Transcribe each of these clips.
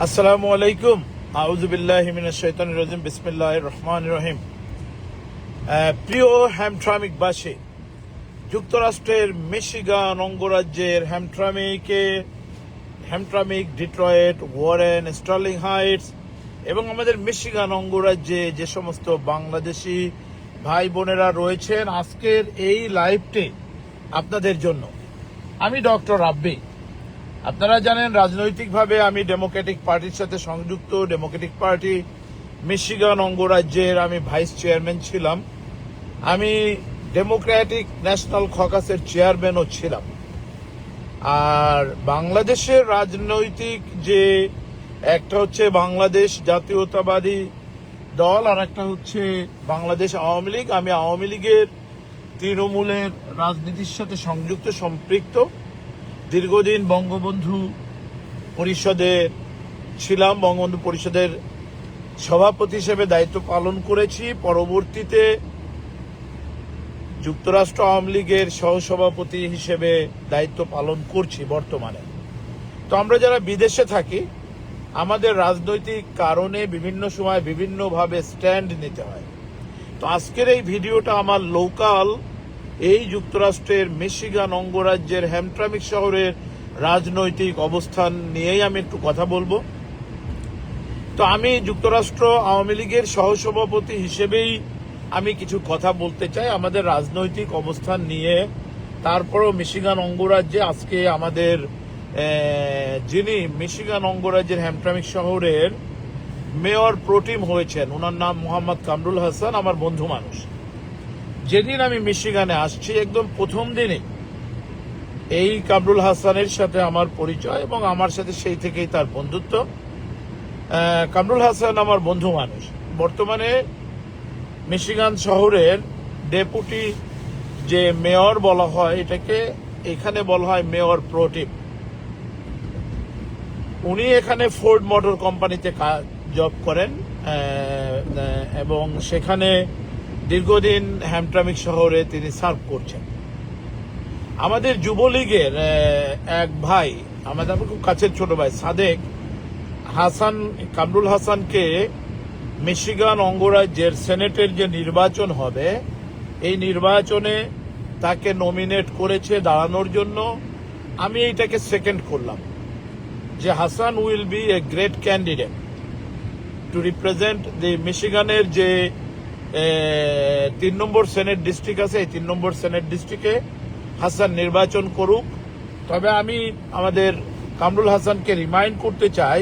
আসসালামু আলাইকুম। আউযু বিল্লাহি মিনাশ শাইতানির রাজিম। বিসমিল্লাহির রহমানির রহিম। প্রিয় হ্যামট্রামিকবাসী, যুক্তরাষ্ট্রের মিশিগান অঙ্গরাজ্যের Hamtramck, Detroit, Warren, Sterling Heights এবং আমাদের মিশিগান অঙ্গরাজ্যে যে সমস্ত বাংলাদেশি ভাই বোনেরা রয়েছেন, আজকের এই লাইভটি আপনাদের জন্য। আমি ডক্টর রাব্বি। আপনারা জানেন রাজনৈতিকভাবে আমি ডেমোক্রেটিক পার্টির সাথে সংযুক্ত। ডেমোক্রেটিক পার্টি মিশিগান অঙ্গরাজ্যের আমি ভাইস চেয়ারম্যান ছিলাম। আমি ডেমোক্রেটিক ন্যাশনাল ককাসের চেয়ারম্যানও ছিলাম। আর বাংলাদেশের রাজনৈতিক যে একটা হচ্ছে বাংলাদেশ জাতীয়তাবাদী দল, আর একটা হচ্ছে বাংলাদেশ আওয়ামী লীগ। আমি আওয়ামী লীগের তৃণমূলের রাজনীতির সাথে সংযুক্ত, সম্পৃক্ত। দীর্ঘদিন বঙ্গবন্ধু পরিষদে ছিলাম, বঙ্গবন্ধু পরিষদের সভাপতি হিসেবে দায়িত্ব পালন করেছি। পরবর্তীতে যুক্তরাষ্ট্র আওয়ামী লীগের সহসভাপতি হিসেবে দায়িত্ব পালন করছি বর্তমানে। তো আমরা যারা বিদেশে থাকি, আমাদের রাজনৈতিক কারণে বিভিন্ন সময় বিভিন্নভাবে স্ট্যান্ড নিতে হয়। তো আজকের এই ভিডিওটা আমার লোকাল এই যুক্তরাষ্ট্রের মিশিগান অঙ্গরাজ্যের হ্যামট্রামিক শহরের রাজনৈতিক অবস্থান নিয়েই আমি একটু কথা বলবো। তো আমি যুক্তরাষ্ট্র আওয়ামী লীগের সহসভাপতি হিসেবেই আমি কিছু কথা বলতে চাই আমাদের রাজনৈতিক অবস্থান নিয়ে। তারপরও মিশিগান অঙ্গরাজ্যে আজকে আমাদের যিনি মিশিগান অঙ্গরাজ্যের হ্যামট্রামিক শহরের মেয়র প্রোটিম হয়েছেন, ওনার নাম মোহাম্মদ কামরুল হাসান, আমার বন্ধু মানুষ। যেদিন আমি মিশিগানে আসছি, একদম প্রথম দিনে এই কামরুল হাসানের সাথে আমার পরিচয় এবং আমার সাথে সেই থেকেই তার বন্ধুত্ব। কামরুল হাসান আমার বন্ধু মানুষ। বর্তমানে মিশিগান শহরের ডেপুটি যে মেয়র বলা হয়, এটাকে এখানে বলা হয় মেয়র প্রোটিম। উনি এখানে ফোর্ড মোটর কোম্পানিতে জব করেন এবং সেখানে দীর্ঘদিন হ্যামট্রামিক শহরে তিনি সার্ভ করছেন। আমাদের যুবলীগের এক ভাই, আমাদের খুব কাছের ছোট ভাই সাদেক হাসান, কামরুল হাসানকে মিশিগান অঙ্গরাজ্যের সেনেটের যে নির্বাচন হবে, এই নির্বাচনে তাকে নমিনেট করেছে দাঁড়ানোর জন্য। আমি এইটাকে সেকেন্ড করলাম যে Hasan will be a great candidate to represent the মিশিগানের যে 3 নম্বর সেনেট ডিস্ট্রিক্ট আছে, এই 3 নম্বর সেনেট ডিস্ট্রিক্টে হাসান নির্বাচন করুক। তবে আমি আমাদের কামরুল হাসানকে রিমাইন্ড করতে চাই,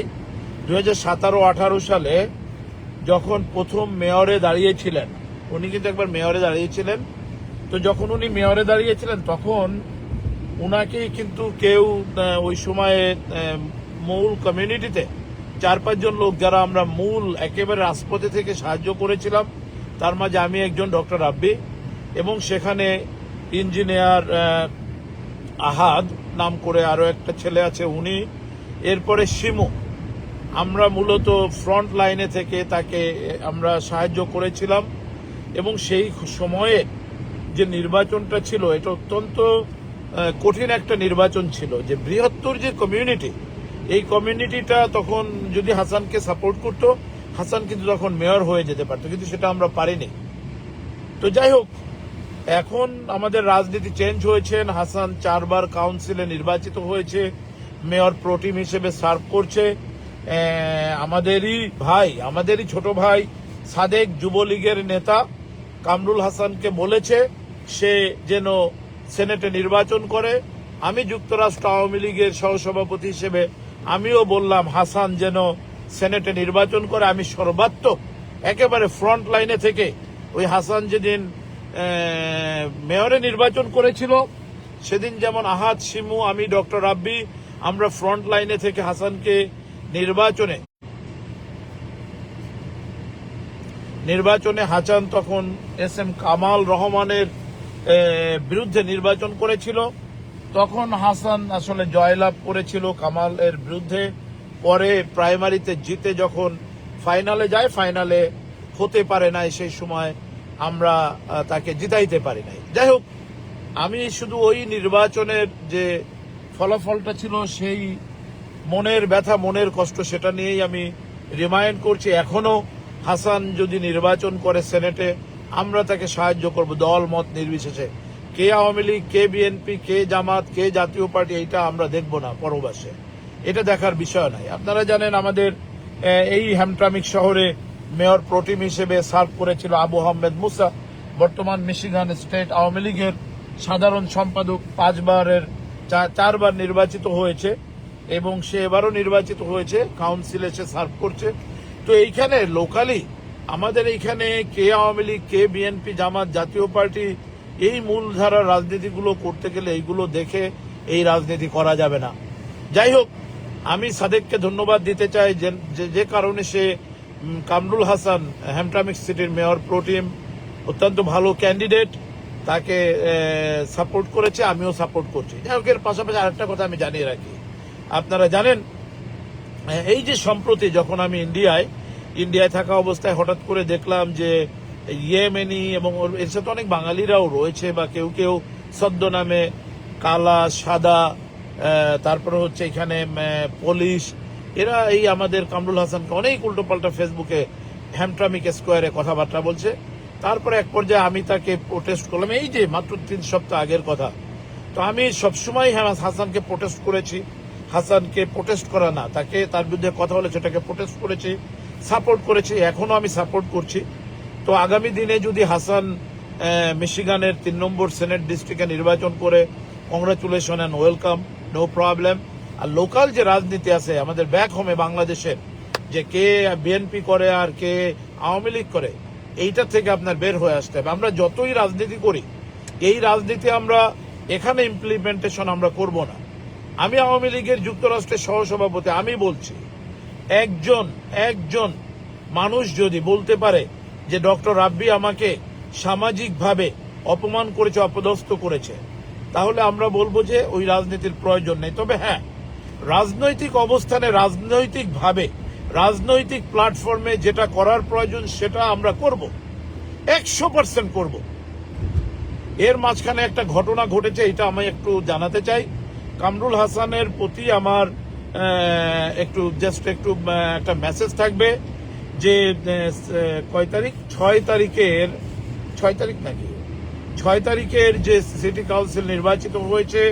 2017-18 সালে যখন প্রথম মেয়রে দাঁড়িয়েছিলেন, উনি কিন্তু একবার মেয়রে দাঁড়িয়েছিলেন। তো যখন উনি মেয়রে দাঁড়িয়েছিলেন তখন উনাকে কিন্তু কেউ ওই সময়ে মূল কমিউনিটিতে 4-5 জন লোক, যারা আমরা মূল একেবারে রাজপথে থেকে সাহায্য করেছিলাম, তার মাঝে আমি একজন, ডক্টর রাব্বি, এবং সেখানে ইঞ্জিনিয়ার আহাদ নাম করে আরো একটা ছেলে আছে, উনি, এরপরে শিমু। আমরা মূলত ফ্রন্ট লাইনে থেকে তাকে আমরা সাহায্য করেছিলাম। এবং সেই সময়ে যে নির্বাচনটা ছিল, এটা অত্যন্ত কঠিন একটা নির্বাচন ছিল। যে বৃহত্তর যে কমিউনিটি, এই কমিউনিটিটা তখন যদি হাসানকে সাপোর্ট করত, হাসান কিন্তু তখন মেয়র হয়ে যেতে পারত, কিন্তু সেটা আমরা পারিনি। তো যাই হোক, এখন আমাদের রাজনীতি চেঞ্জ হয়েছে। হাসান 4 বার কাউন্সিলে নির্বাচিত হয়েছে, মেয়র প্রোটিম হিসেবে সার্ভ করছে। আমাদেরই ভাই, আমাদেরই ছোট ভাই সাদেক যুবলীগের নেতা কামরুল হাসানকে বলেছে সে যেন সেনেটে নির্বাচন করে। আমি যুক্তরাষ্ট্র আওয়ামী লীগের সহসভাপতি হিসেবে আমিও বললাম হাসান যেন সেনেটে নির্বাচন করে। আমি সর্বাত্মক একেবারে ফ্রন্ট লাইনে থেকে, ওই হাসান যেদিন মেয়রে নির্বাচন করেছিল, সেদিন যেমন আহাদ, শিমু, আমি, ডক্টর রাব্বি, আমরা ফ্রন্ট লাইনে থেকে হাসানকে নির্বাচনে হাসান তখন SM কামাল রহমানের বিরুদ্ধে নির্বাচন করেছিল। তখন হাসান আসলে জয়লাভ করেছিল কামালের বিরুদ্ধে। পরে প্রাইমারিতে জিতে যখন ফাইনালে যায়, ফাইনালে হতে পারে নাই, সেই সময় আমরা তাকে জিতাইতে পারি নাই। যাই হোক, আমি শুধু ওই নির্বাচনের যে ফলাফলটা ছিল সেই মনের ব্যথা, মনের কষ্ট, সেটা নিয়েই আমি রিমাইন্ড করছি। এখনো হাসান যদি নির্বাচন করে সেনেটে, আমরা তাকে সাহায্য করব দল মত নির্বিশেষে। কে আওয়ামী লীগ, কে বিএনপি, কে জামাত, কে জাতীয় পার্টি, এইটা আমরা দেখব না পরবাসে, এটা দেখার বিষয় নাই। আপনারা জানেন আমাদের এই হ্যামট্রামিক শহরে মেয়র প্রোটিম হিসেবে সার্ভ করেছিল আবু আহমেদ মুসা, বর্তমান মিশিগান স্টেট আওয়ামী লীগের সাধারণ সম্পাদক, 4বার নির্বাচিত হয়েছে এবং সে এবারও নির্বাচিত হয়েছে, কাউন্সিলে সে সার্ভ করছে। তো এইখানে লোকালি আমাদের এইখানে কে আওয়ামী লীগ, কে বিএনপি, জামাত, জাতীয় পার্টি, এই মূলধারার রাজনীতিগুলো করতে গেলে এইগুলো দেখে এই রাজনীতি করা যাবে না। যাই হোক, আমি সাদেককে ধন্যবাদ দিতে চাই যে কারণে সে কামরুল হাসান হ্যামট্রামিক সিটির মেয়র প্রোটিম, অত্যন্ত ভালো ক্যান্ডিডেট, তাকে সাপোর্ট করেছে, আমিও সাপোর্ট করছি। যাই হোক, এর পাশাপাশি আরেকটা কথা আমি জানিয়ে রাখি, আপনারা জানেন এই যে সম্প্রতি যখন আমি ইন্ডিয়ায় থাকা অবস্থায় হঠাৎ করে দেখলাম যে ইয়েমেনি এবং এর সাথে অনেক বাঙালিরাও রয়েছে, বা কেউ কেউ ছদ্মনামে কালা, সাদা, তারপরে হচ্ছে এখানে পুলিশ, এরা এই আমাদের কামরুল হাসানকে অনেক উল্টোপাল্টা ফেসবুকে হ্যামট্রামিক স্কোয়ারে কথাবার্তা বলছে। তারপরে এক পর্যায়ে আমি তাকে প্রোটেস্ট করলাম, এই যে মাত্র 3 সপ্তাহ আগের কথা। তো আমি সবসময় হাসানকে প্রোটেস্ট করেছি, হাসানকে প্রোটেস্ট করা না, তার বিরুদ্ধে কথা হলে সেটাকে প্রোটেস্ট করেছি, সাপোর্ট করেছি, এখনো আমি সাপোর্ট করছি। তো আগামী দিনে যদি হাসান মিশিগানের 3 নম্বর সেনেট ডিস্ট্রিক্টে নির্বাচন করে, congratulation and welcome, no problem. আর লোকাল যে রাজনীতি আছে আমাদের ব্যাক হোমে বাংলাদেশের, যে কে বিএনপি করে আর কে আওয়ামী লীগ করে, এইটা থেকে আপনার বের হয়ে আসতে হবে। আমরা যতই রাজনীতি করি, এই রাজনীতি আমরা এখানে ইমপ্লিমেন্টেশন আমরা করব না। আমি আওয়ামী লীগের যুক্তরাষ্ট্রের সহসভাপতি, আমি বলছি, একজন মানুষ যদি বলতে পারে যে ডক্টর রাব্বি আমাকে সামাজিকভাবে অপমান করেছে, অপদস্থ করেছে, তাহলে আমরা বলবো যে ওই রাজনীতির প্রয়োজন নেই। তবে হ্যাঁ, রাজনৈতিক অবস্থানে, রাজনৈতিকভাবে, রাজনৈতিক প্ল্যাটফর্মে যেটা করার প্রয়োজন সেটা আমরা করব, 100% করব। এর মাঝখানে একটা ঘটনা ঘটেছে, এটা আমি একটু জানাতে চাই। কামরুল হাসানের প্রতি আমার একটু একটা মেসেজ থাকবে যে কয় তারিখ, 6 তারিখের যে সিটি কাউন্সিল নির্বাচিত হয়েছে,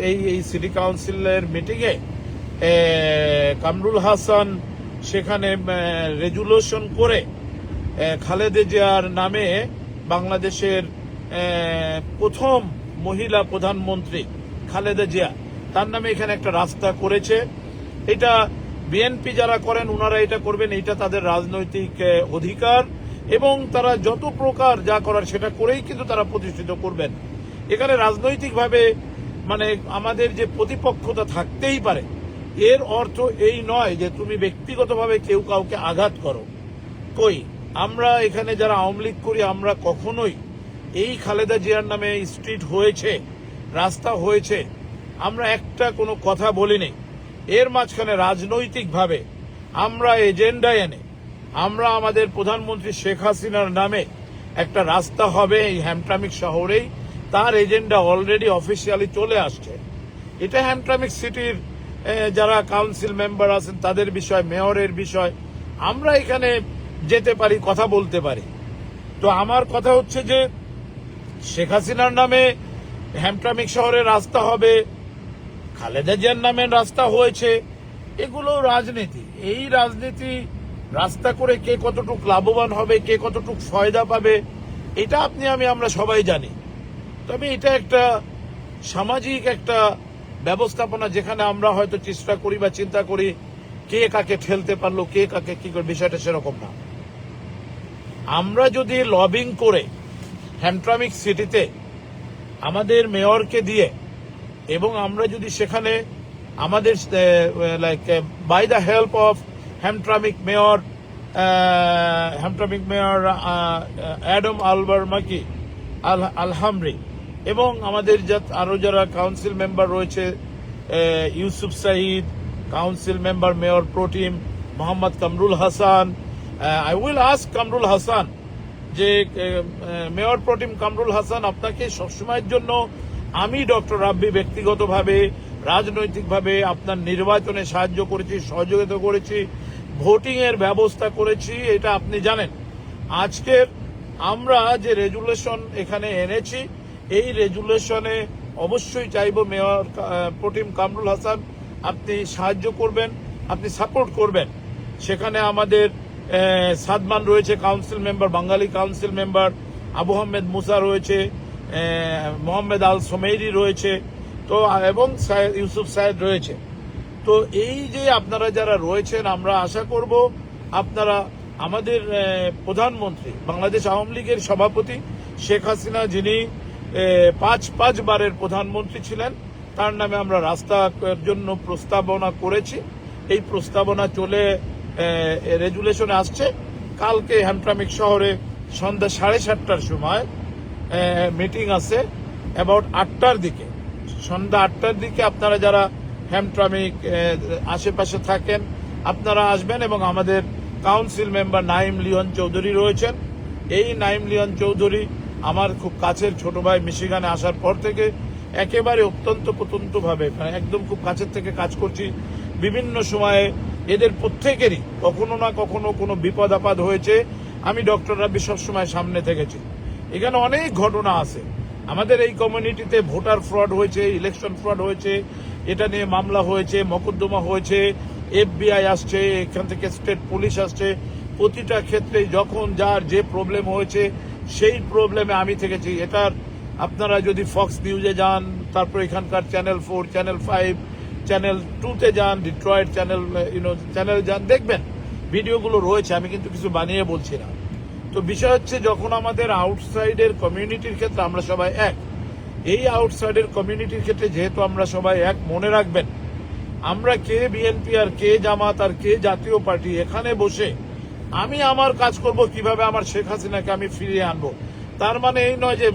এই সিটি কাউন্সিলের মিটিংয়ে কামরুল হাসান সেখানে রেজুলেশন করে খালেদা জিয়ার নামে, বাংলাদেশের প্রথম মহিলা প্রধানমন্ত্রী খালেদা জিয়া, তার নামে এখানে একটা রাস্তা করেছে। এটা বিএনপি যারা করেন ওনারা এটা করবেন, এটা তাদের রাজনৈতিক অধিকার, এবং তারা যত প্রকার যা করার সেটা করেই কিন্তু তারা প্রতিষ্ঠিত করবেন। এখানে রাজনৈতিকভাবে মানে আমাদের যে প্রতিপক্ষতা থাকতেই পারে, এর অর্থ এই নয় যে তুমি ব্যক্তিগতভাবে কেউ কাউকে আঘাত করো। আমরা এখানে যারা আওয়ামী লীগ করি, আমরা কখনোই এই খালেদা জিয়ার নামে স্ট্রিট হয়েছে, রাস্তা হয়েছে, আমরা একটা কোনো কথা বলিনি। এর মাঝখানে রাজনৈতিকভাবে আমরা এজেন্ডা এনে আমরা আমাদের প্রধানমন্ত্রী শেখ হাসিনার নামে একটা রাস্তা হবে এই হ্যামট্রামিক শহরেই, তার এজেন্ডা অলরেডি অফিসিয়ালি চলে আসছে। এটা হ্যামট্রামিক সিটির যারা কাউন্সিল মেম্বার আছেন তাদের বিষয়, মেয়রের বিষয়, আমরা এখানে যেতে পারি, কথা বলতে পারি। তো আমার কথা হচ্ছে যে শেখ হাসিনার নামে হ্যামট্রামিক শহরে রাস্তা হবে, খালেদা জিয়ার নামে রাস্তা হয়েছে, এগুলো রাজনীতি। এই রাজনীতি রাস্তা করে কে কতটুকু লাভবান হবে, কে কতটুকু ফায়দা পাবে, এটা আমরা সবাই জানি। তবে এটা একটা সামাজিক একটা ব্যবস্থাপনা, যেখানে আমরা হয়তো চেষ্টা করি বা চিন্তা করি কে কাকে ঠেলতে পারলো, কে কাকে কি করে, বিষয়টা সেরকম না। আমরা যদি লবিং করে হ্যামট্রামিক সিটিতে আমাদের মেয়রকে দিয়ে, এবং আমরা যদি সেখানে আমাদের by the help of Hamtramck mayor Adam আলবারমাকি আলহামরি, এবং আমাদের আরো যারা কাউন্সিল মেম্বার রয়েছে, Yusuf Said, council member mayor pro tem Mohammad Kamrul Hasan, I will ask Kamrul Hasan যে মেয়র প্রোটিম কামরুল হাসান, আপনাকে সবসময়ের জন্য আমি ডক্টর রাব্বি ব্যক্তিগতভাবে রাজনৈতিকভাবে আপনার নির্বাচনে সাহায্য করেছি, সহযোগিতা করেছি, ভোটিং এর ব্যবস্থা করেছি, এটা আপনি জানেন। আজকের আমরা যে রেজুলেশন এখানে এনেছি, এই রেজুলেশনে অবশ্যই চাইব মেয়র প্রোটিম কামরুল হাসান আপনি সাহায্য করবেন, আপনি সাপোর্ট করবেন। সেখানে আমাদের সাদমান রয়েছে কাউন্সিল মেম্বার, বাঙালি কাউন্সিল মেম্বার, আবু আহমেদ মুসা রয়েছে, মোহাম্মদ আল সোমেইরি রয়েছে, তো এবং ইউসুফ সায়েদ রয়েছে। তো এই যে আপনারা যারা রয়েছেন, আমরা আশা করব আপনারা আমাদের প্রধানমন্ত্রী, বাংলাদেশ আওয়ামী লীগের সভাপতি শেখ হাসিনা, যিনি পাঁচবারের প্রধানমন্ত্রী ছিলেন, তার নামে আমরা রাস্তার জন্য প্রস্তাবনা করেছি। এই প্রস্তাবনা চলে রেজুলেশনে আসছে। কালকে হ্যামট্রামিক শহরে সন্ধ্যা 7:30টার সময় মিটিং আছে, অ্যাবাউট 8টার দিকে, সন্ধ্যা 8টার দিকে আপনারা যারা হ্যামট্রামিক আশেপাশে থাকেন আপনারা আসবেন। এবং আমাদের কাউন্সিল মেম্বার নাইম লিওন চৌধুরী রয়েছেন। এই নাইম লিওন চৌধুরী আমার খুব কাছের ছোট ভাই, মিশিগানে আসার পর থেকে একেবারে অত্যন্তভাবে মানে একদম খুব কাছের থেকে কাজ করছি। বিভিন্ন সময়ে এদের প্রত্যেকেরই কখনো না কখনো কোনো বিপদ আপদ হয়েছে, আমি ডক্টর রাব্বি সবসময় সামনে থেকেছি। এখানে অনেক ঘটনা আছে। আমাদের এই কমিউনিটিতে ভোটার ফ্রড হয়েছে, ইলেকশন ফ্রড হয়েছে, এটা নিয়ে মামলা হয়েছে, মোকদ্দমা হয়েছে, FBI আসছে, এখান থেকে স্টেট পুলিশ আসছে। প্রতিটা ক্ষেত্রে যখন যার যে প্রবলেম হয়েছে সেই প্রবলেমে আমি থেকেছি। এটার আপনারা যদি ফক্স নিউজে যান, তারপর এখানকার চ্যানেল 4, চ্যানেল 5, চ্যানেল 2তে যান, ডিট্রয়েট চ্যানেল যান, দেখবেন ভিডিওগুলো রয়েছে। আমি কিন্তু কিছু বানিয়ে বলছি না। তো বিষয় হচ্ছে, যখন আমাদের আউটসাইডের কমিউনিটির ক্ষেত্রে আমরা সবাই এক, এই আউটসাইডের কমিউনিটির ক্ষেত্রে যেহেতু আমরা সবাই এক, মনে রাখবেন আমরা কে বিএনপি আর কে জামাত আর কে জাতীয় পার্টি, এখানে বসে আমি আমার কাজ করব কিভাবে আমার শেখ হাসিনাকে আমি ফিরিয়ে আনবো। তার মানে এই নয় যে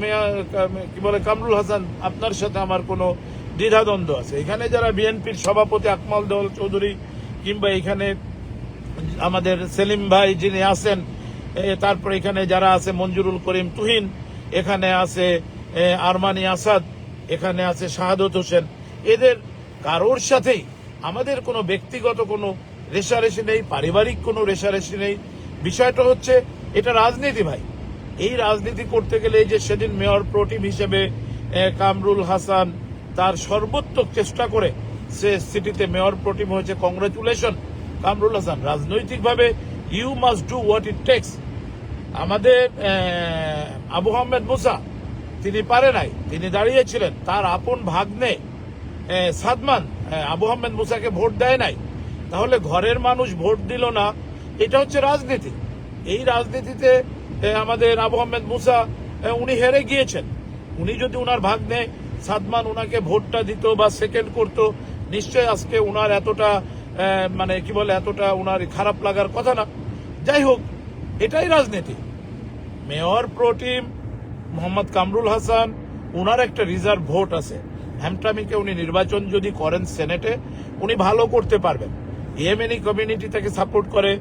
কি বলে কামরুল হাসান আপনার সাথে আমার কোনো দ্বিধাদ্বন্দ্ব আছে। এখানে যারা বিএনপির সভাপতি আকমাল দল চৌধুরী, কিংবা এখানে আমাদের সেলিম ভাই যিনি আছেন, তারপরে এখানে যারা আছে মঞ্জুরুল করিম তুহিন, এখানে আছে আরমানি আসাদ, এখানে আছে শাহাদত হোসেন, এদের কারোর সাথেই আমাদের কোনো ব্যক্তিগত কোনো রেষারেষি নেই, পারিবারিক কোনো রেষারেষি নেই। বিষয়টা হচ্ছে এটা রাজনীতি ভাই। এই রাজনীতি করতে গেলে যে সেদিন মেয়র প্রোটিম হিসেবে কামরুল হাসান তার সর্বোত্তক চেষ্টা করে সে সিটিতে মেয়র প্রোটিম হয়েছে, কংগ্রেচুলেশন কামরুল হাসান। রাজনৈতিকভাবে you must do what it takes. আমাদের আবু আহমেদ মুসা তিনি পারে নাই, তিনি দাঁড়িয়েছিলেন। তার আপন ভাগ্নে সাদমান আবু আহমেদ মুসাকে ভোট দেয় নাই, তাহলে ঘরের মানুষ ভোট দিল না। এটা হচ্ছে রাজনীতি। এই রাজনীতিতে আমাদের আবু আহমেদ মুসা উনি হেরে গিয়েছেন। উনি যদি উনার ভাগ্নে সাদমান উনাকে ভোটটা দিত বা সেকেন্ড করত, নিশ্চয় আজকে উনার এতটা মানে কি বলে এতটা উনার খারাপ লাগার কথা না। যাই হোক, এটাই রাজনীতি। মেয়র প্রোটিম মোহাম্মদ কামরুল হাসান, উনার একটা রিজার্ভ ভোট আছে। হ্যামট্রামিকে উনি নির্বাচন যদি করেন সেনেটে, উনি ভালো করতে পারবেন। ইয়েমেনি কমিউনিটি তাকে সাপোর্ট করে,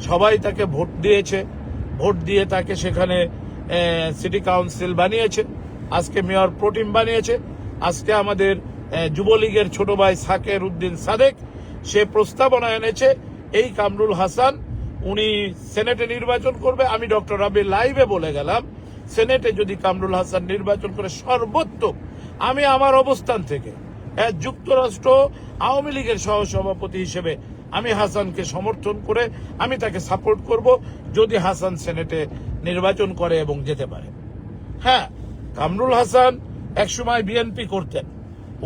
সবাই তাকে ভোট দিয়েছে, ভোট দিয়ে তাকে সেখানে সিটি কাউন্সিল বানিয়েছে, আজকে মেয়র প্রোটিম বানিয়েছে। আজকে আমাদের যুবলীগের ছোট ভাই সাকের উদ্দিন সাদেক সে প্রস্তাবনা এনেছে এই কামরুল হাসান উনি সেনেটে নির্বাচন করবে। আমি ডক্টর রাব্বি লাইভে বলে গেলাম, সেনেটে যদি কামরুল হাসান নির্বাচন করে সর্বোত্তম, আমি আমার অবস্থান থেকে যুক্তরাষ্ট্র আওয়ামী লীগের সহসভাপতি হিসেবে আমি হাসানকে সমর্থন করে আমি তাকে সাপোর্ট করব যদি হাসান সেনেটে নির্বাচন করে এবং যেতে পারে। হ্যাঁ, কামরুল হাসান একসময় বিএনপি করতেন,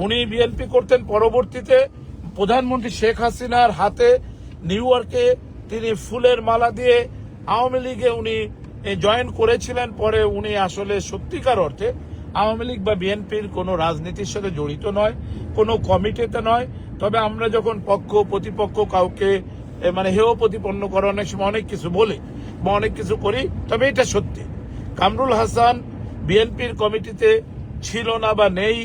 উনি বিএনপি করতেন, পরবর্তীতে প্রধানমন্ত্রী শেখ হাসিনার হাতে নিউ ইয়র্কে তিনি ফুলের মালা দিয়ে আওয়ামী লীগে উনি জয়েন করেছিলেন। পরে উনি আসলে সত্যিকার অর্থে আওয়ামী লীগ বা বিএনপির কোনো রাজনীতির সাথে জড়িত নয়, কোনো কমিটিতে নয়। তবে আমরা যখন পক্ষ প্রতিপক্ষ কাউকে মানে হেয় প্রতিপন্ন করে অনেক সময় অনেক কিছু বলি বা অনেক কিছু করি, তবে এটা সত্যি কামরুল হাসান বিএনপির কমিটিতে ছিল না বা নেই,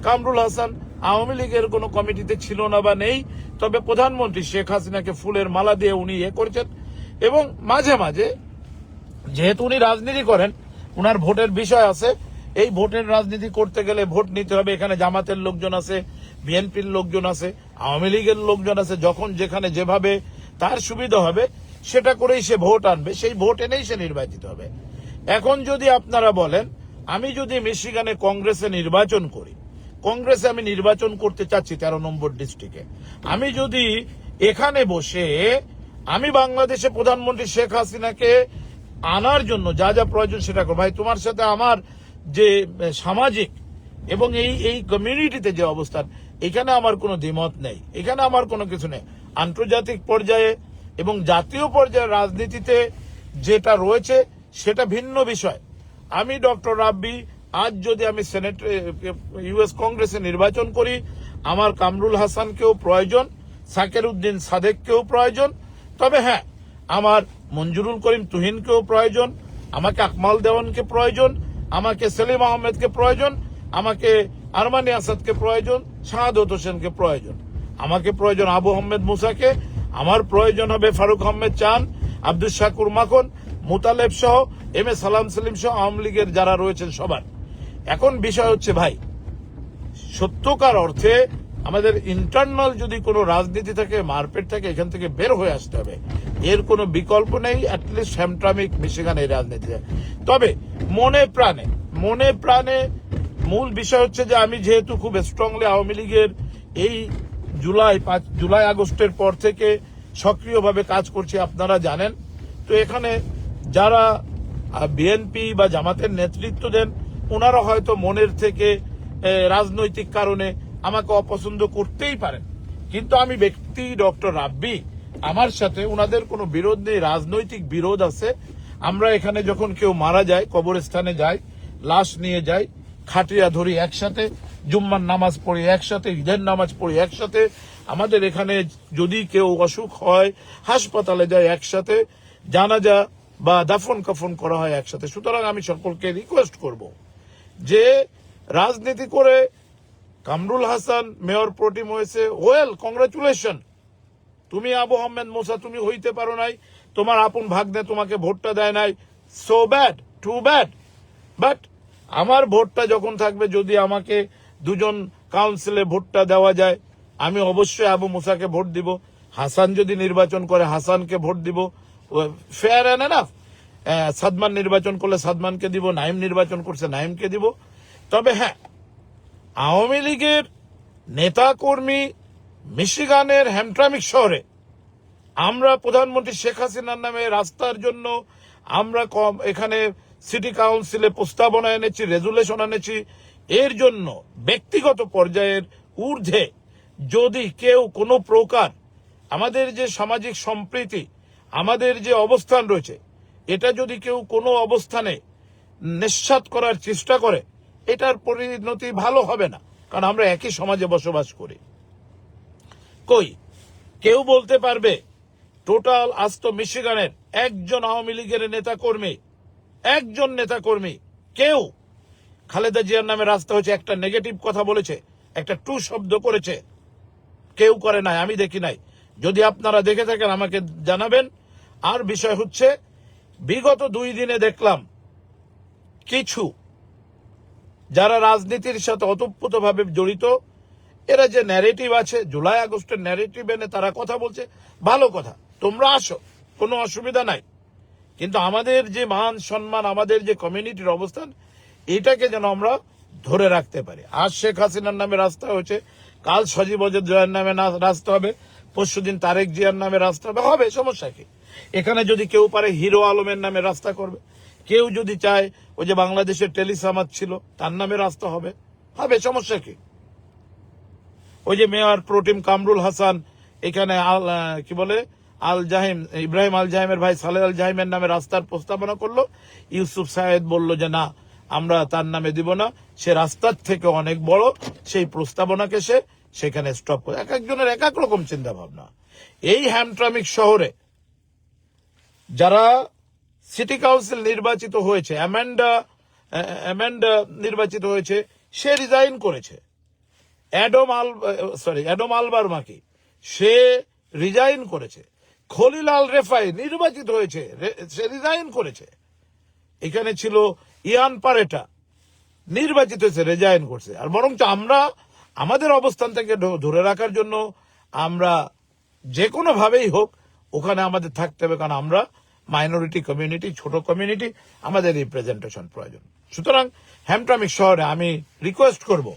কামরুল হাসান আওয়ামী লীগের কোনো কমিটিতে ছিল না বা নেই। তবে প্রধানমন্ত্রী শেখ হাসিনাকে ফুলের মালা দিয়ে উনি করেছেন। এবং মাঝে মাঝে যেহেতু উনি রাজনীতি করেন, উনার ভোটের বিষয় আছে, এই ভোটের রাজনীতি করতে গেলে ভোট নিতে হবে। এখানে জামাতের লোকজন আছে, বিএনপির লোকজন আছে, আওয়ামী লীগের লোকজন আছে, যখন যেখানে যেভাবে তার সুবিধা হবে সেটা করেই সে ভোট আনবে, সেই ভোট এনেই সে নির্বাচিত হবে। এখন যদি আপনারা বলেন আমি যদি মিশিগানে কংগ্রেসে নির্বাচন করি, কংগ্রেসে আমি নির্বাচন করতে চাচ্ছি 13 নম্বর ডিস্ট্রিক্টে, আমি যদি এখানে বসে আমি বাংলাদেশে প্রধানমন্ত্রী শেখ হাসিনাকে আনার জন্য যা যা প্রয়োজন সেটা করবো, ভাই তোমার সাথে আমার যে সামাজিক এবং এই কমিউনিটিতে যে অবস্থান, এখানে আমার কোনো দ্বিমত নেই, এখানে আমার কোনো কিছু নেই। আন্তর্জাতিক পর্যায়ে এবং জাতীয় পর্যায়ে রাজনীতিতে যেটা রয়েছে সেটা ভিন্ন বিষয়। আমি ডক্টর রাব্বি আজ যদি আমি সেনেট ইউএস কংগ্রেসে নির্বাচন করি, আমার কামরুল হাসানকেও প্রয়োজন, সাকের উদ্দিন সাদেককেও প্রয়োজন, তবে হ্যাঁ আমার মঞ্জুরুল করিম তুহিনকেও প্রয়োজন, আমাকে আকমাল দেওয়ানকে প্রয়োজন, আমাকে সেলিম আহমেদকে প্রয়োজন, আমাকে আরমানি আসাদকে প্রয়োজন, শাহাদত হোসেনকে প্রয়োজন, আমাকে প্রয়োজন আবু আহমেদ মুসাকে, আমার প্রয়োজন হবে ফারুক আহমেদ চান, আব্দুল শাকুর মাখন, মুতালেব সহ এম এ সালাম সেলিম সহ আওয়ামী লীগের যারা রয়েছেন সবার। এখন বিষয় হচ্ছে ভাই, সত্যকার অর্থে আমাদের ইন্টারনাল যদি কোনো রাজনীতি থাকে, মারপেট থাকে, এখান থেকে বের হয়ে আসতে হবে, এর কোনো বিকল্প নেই। অ্যাটলিস্ট হ্যামট্রামিক মিশিগান এই রাজনীতিতে, তবে মনে প্রাণে মূল বিষয় হচ্ছে যে আমি যেহেতু খুব স্ট্রংলি আওয়ামী লীগের এই জুলাই আগস্টের পর থেকে সক্রিয়ভাবে কাজ করছি, আপনারা জানেন। তো এখানে যারা বিএনপি বা জামাতের নেতৃত্ব দেন ওনারা হয়তো মনের থেকে রাজনৈতিক কারণে আমাকে অপছন্দ করতেই পারেন, কিন্তু আমি ব্যক্তি ডক্টর রাব্বি, আমার সাথে ওনাদের কোনো বিরোধ নেই, রাজনৈতিক বিরোধ আছে। আমরা এখানে যখন কেউ মারা যায় কবরস্থানে যাই, লাশ নিয়ে যাই, খাটিয়া ধরি একসাথে, জুম্মার নামাজ পড়ি একসাথে, ঈদের নামাজ পড়ি একসাথে, আমাদের এখানে যদি কেউ অসুখ হয় হাসপাতালে যায় একসাথে, জানাজা বা দাফন কাফন করা হয় একসাথে। সুতরাং আমি সকলকে রিকোয়েস্ট করব যে রাজনীতি করে কামরুল হাসান মেয়র প্রোটিম হয়েছে, ওয়েল কংগ্রাচুলেশন, তুমি আবু আহমেদ মুসা তুমি হইতে পারো নাই, তোমার আপন ভাগ্নে তোমাকে ভোটটা দেয় নাই, so bad, too bad. But আমার ভোটটা যখন থাকবে, যদি আমাকে দুজন কাউন্সিলে ভোটটা দেওয়া যায়, আমি অবশ্যই আবু মুসাকে ভোট দিব। হাসান যদি নির্বাচন করে হাসানকে ভোট দিব, ফেয়ার এন্ড এনাফ। সাদমান নির্বাচন করলে সাদমানকে দিব, নাইম নির্বাচন করছে নাইমকে দিব। তবে হ্যাঁ, আওয়ামী লীগের নেতা কর্মী মিশিগানের হ্যামট্রামিক শহরে আমরা প্রধানমন্ত্রী শেখ হাসিনার নামে রাস্তার জন্য আমরা এখানে সিটি কাউন্সিলে প্রস্তাবনা এনেছি, রেজুলেশন এনেছি। এর জন্য ব্যক্তিগত পর্যায়ের ঊর্ধ্বে যদি কেউ কোনো প্রকার আমাদের যে সামাজিক সম্প্রীতি, আমাদের যে অবস্থান রয়েছে, এটা যদি কেউ কোনো অবস্থানে নিঃস্বাত করার চেষ্টা করে, এটার পরিণতি ভালো হবে না, কারণ আমরা একই সমাজে বসবাস করি। কেউ বলতে পারবে টোটাল আস্ত মিশিগানের একজন আওয়ামী লীগের একজন নেতা কর্মী কেউ খালেদা জিয়ার নামে রাস্তা হয়েছে একটা নেগেটিভ কথা বলেছে, একটা টু শব্দ করেছে? কেউ করে নাই, আমি দেখি নাই। যদি আপনারা দেখে থাকেন আমাকে জানাবেন। আর বিষয় হচ্ছে, বিগত 2 দিনে দেখলাম কিছু যারা রাজনীতির সাথে ওতপ্রোতভাবে জড়িত, এরা যে ন্যারেটিভ আছে, জুলাই আগস্টের ন্যারেটিভ এনে তারা কথা বলছে, ভালো কথা, তোমরা আসো, কোনো অসুবিধা নাই। কিন্তু আমাদের যে মান সম্মান, আমাদের যে কমিউনিটির অবস্থান, এটাকে যেন আমরা ধরে রাখতে পারি। আজ শেখ হাসিনার নামে রাস্তা হয়েছে, কাল সজীব ওয়াজেদ জয়ের নামে রাস্তা হবে, পরশুদিন তারেক জিয়ার নামে রাস্তা হবে, সমস্যা কি? এখানে যদি কেউ পারে হিরো আলমের নামে রাস্তা করবে, কেউ যদি চায় ওই যে বাংলাদেশের টেলিসামাদ ছিল তার নামে রাস্তা হবে, সমস্যা কি? ওই যে মেয়র প্রোটিম কামরুল হাসান এখানে কি বলে আল জাহিম, ইব্রাহিম আল জাহিমের ভাই সালেহ আল জাহিমের নামে রাস্তার প্রস্তাবনা করলো, ইউসুফ সাহেদ বলল যে না, আমরা তার নামে দিব না, সে রাস্তার থেকে অনেক বড়, সেই প্রস্তাবনাকে সে সেখানে স্টপ করে। এক একজনের এক এক রকম চিন্তা ভাবনা। এই হ্যামট্রামিক শহরে যারা সিটি কাউন্সিল নির্বাচিত হয়েছে, অ্যামেন্ডা নির্বাচিত হয়েছে, সে রিজাইন করেছে। অ্যাডম আলবার মাকি সে রিজাইন করেছে। খলিল আল রেফাই নির্বাচিত হয়েছে, সে রিজাইন করেছে। এখানে ছিল ইয়ান পারেটা, নির্বাচিত হয়েছে, রিজাইন করছে। আর বরঞ্চ আমরা আমাদের অবস্থান থেকে ধরে রাখার জন্য আমরা যে কোনো ভাবেই হোক ওখানে আমাদের থাকতে হবে, কারণ আমরা মাইনরিটি কমিউনিটি, ছোট কমিউনিটি, আমাদের রিপ্রেজেন্টেশন প্রয়োজন। সুতরাং হ্যামট্রামিক শহরে আমি রিকোয়েস্ট করব,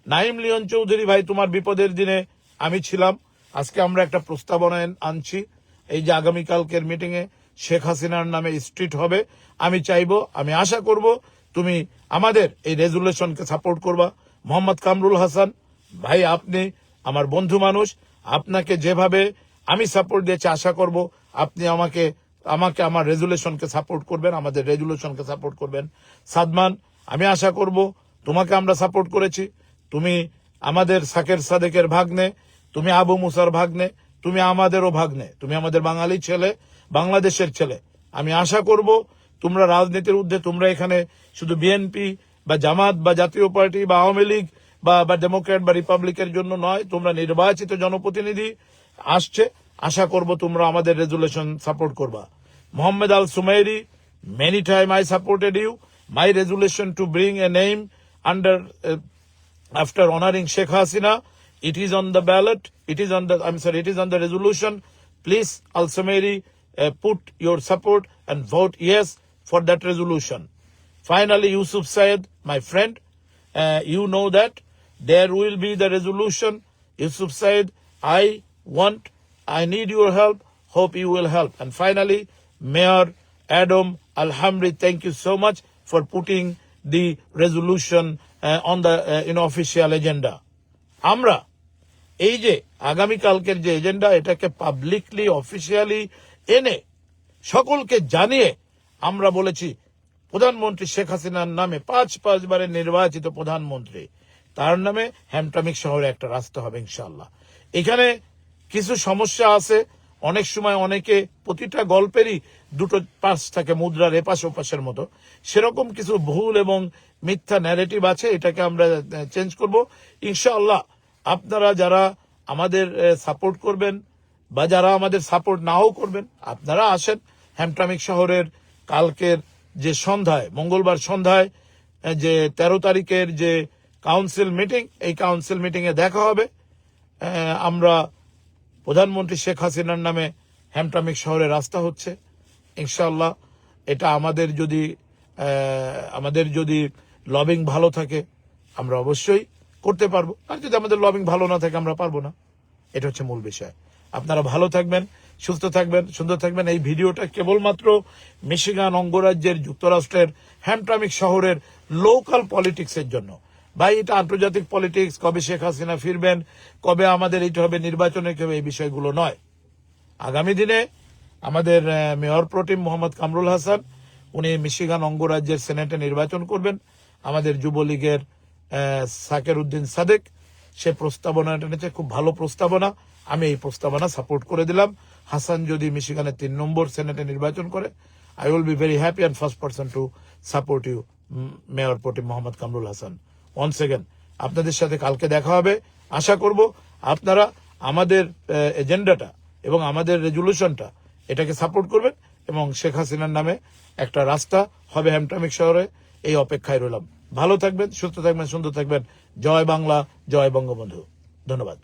নাইম লিওন চৌধুরী ভাই, তোমার বিপদের দিনে আমি ছিলাম। আজকে আমরা একটা প্রস্তাবনা আনছি, এই যে আগামীকালকের মিটিং এ শেখ হাসিনার নামে স্ট্রিট হবে। আমি চাইবো, আমি আশা করব তুমি আমাদের এই রেজুলেশনকে সাপোর্ট করবা। মোহাম্মদ কামরুল হাসান ভাই, আপনি আমার বন্ধু মানুষ, আপনাকে যেভাবে আমি সাপোর্ট দিয়েছি আশা করব আপনি আমাকে আমার রেজুলেশনকে সাপোর্ট করবেন, আমাদের রেজুলেশনকে সাপোর্ট করবেন। সাদমান, আমি আশা করব তোমাকে আমরা সাপোর্ট করেছি, তুমি আমাদের সাকের সাদেকের ভাগ্নে, তুমি আবু মুসার ভাগ্নে, তুমি আমাদেরও ভাগ্নে, তুমি আমাদের বাঙালি ছেলে, বাংলাদেশের ছেলে। আমি আশা করব তোমরা রাজনীতির ঊর্ধ্বে, তোমরা এখানে শুধু বিএনপি বা জামাত বা জাতীয় পার্টি বা আওয়ামী লীগ বা ডেমোক্র্যাট বা রিপাবলিকের জন্য নয়, তোমরা নির্বাচিত জনপ্রতিনিধি আসছে, আশা করব তোমরা আমাদের রেজুলেশন সাপোর্ট করবা। মোহাম্মদ আল সুমাইরি, many time I supported you. My resolution to bring a name under after honoring Sheikh Hasina, it is on the ballot. It is on the resolution. Please, Al Sumairi, put your support and vote yes for that resolution. Finally, Yusuf Syed, my friend, you know that there will be the resolution. Yusuf Syed, I need your help. Hope you will help. And finally, Mayor Adam Alhamri, thank you so much for putting the resolution on the official agenda. আমরা এই যে আগামীকালকের যে agenda, এটাকে publicly officially এনে সকলকে জানিয়ে আমরা বলেছি প্রধানমন্ত্রী শেখ হাসিনার নামে 5 বারের নির্বাচিত প্রধানমন্ত্রী, তার নামে হ্যামট্রামিক শহরে একটা রাস্তা হবে ইনশাআল্লাহ। এখানে কিছু সমস্যা আছে, অনেক সময় অনেকে প্রতিটা গল্পেরই দুটো পাশ থাকে, মুদ্রার এপাশ ওপাশের মতো, সেরকম কিছু ভুল এবং মিথ্যা ন্যারেটিভ আছে, এটাকে আমরা চেঞ্জ করব ইনশাআল্লাহ। আপনারা যারা আমাদের সাপোর্ট করবেন বা যারা আমাদের সাপোর্ট নাও করবেন, আপনারা আসেন হ্যামট্রামিক শহরের কালকের যে সন্ধ্যায়, মঙ্গলবার সন্ধ্যায় যে 13 তারিখের যে কাউন্সিল মিটিং, এই কাউন্সিল মিটিং এ দেখা হবে। আমরা প্রধানমন্ত্রী শেখ হাসিনার নামে হ্যামট্রামিক শহরে রাস্তা হচ্ছে ইনশাআল্লাহ। এটা আমাদের যদি লবিং ভালো থাকে আমরা অবশ্যই করতে পারবো, আর যদি আমাদের লবিং ভালো না থাকে আমরা পারবো না। এটা হচ্ছে মূল বিষয়। আপনারা ভালো থাকবেন, সুস্থ থাকবেন, সুন্দর থাকবেন। এই ভিডিওটা কেবলমাত্র মিশিগান অঙ্গরাজ্যের যুক্তরাষ্ট্রের হ্যামট্রামিক শহরের লোকাল পলিটিক্সের জন্য। ভাই, এটা আন্তর্জাতিক পলিটিক্স, কবে শেখ হাসিনা ফিরবেন, কবে আমাদের এইটা হবে, নির্বাচনে কেউ, এই বিষয়গুলো নয়। আগামী দিনে আমাদের মেয়র প্রোটিম মোহাম্মদ কামরুল হাসান, উনি মিশিগান অঙ্গরাজ্যের সেনেটে নির্বাচন করবেন। আমাদের যুবলীগের সাকের উদ্দিন সাদেক সে প্রস্তাবনাটা নিয়েছে, খুব ভালো প্রস্তাবনা, আমি এই প্রস্তাবনা সাপোর্ট করে দিলাম। হাসান যদি মিশিগানের 3 নম্বর সেনেটে নির্বাচন করে, I will be very happy and first person to support you mayor pro tem Mohammad Kamrul Hasan. Once again আপনাদের সাথে কালকে দেখা হবে। আশা করব আপনারা আমাদের এজেন্ডাটা এবং আমাদের রেজুলেশনটা এটাকে সাপোর্ট করবেন এবং শেখ হাসিনার নামে একটা রাস্তা হবে হ্যামট্রামিক শহরে। এই অপেক্ষায় রইলাম। ভালো থাকবেন, সুস্থ থাকবেন, সুন্দর থাকবেন। জয় বাংলা, জয় বঙ্গবন্ধু। ধন্যবাদ।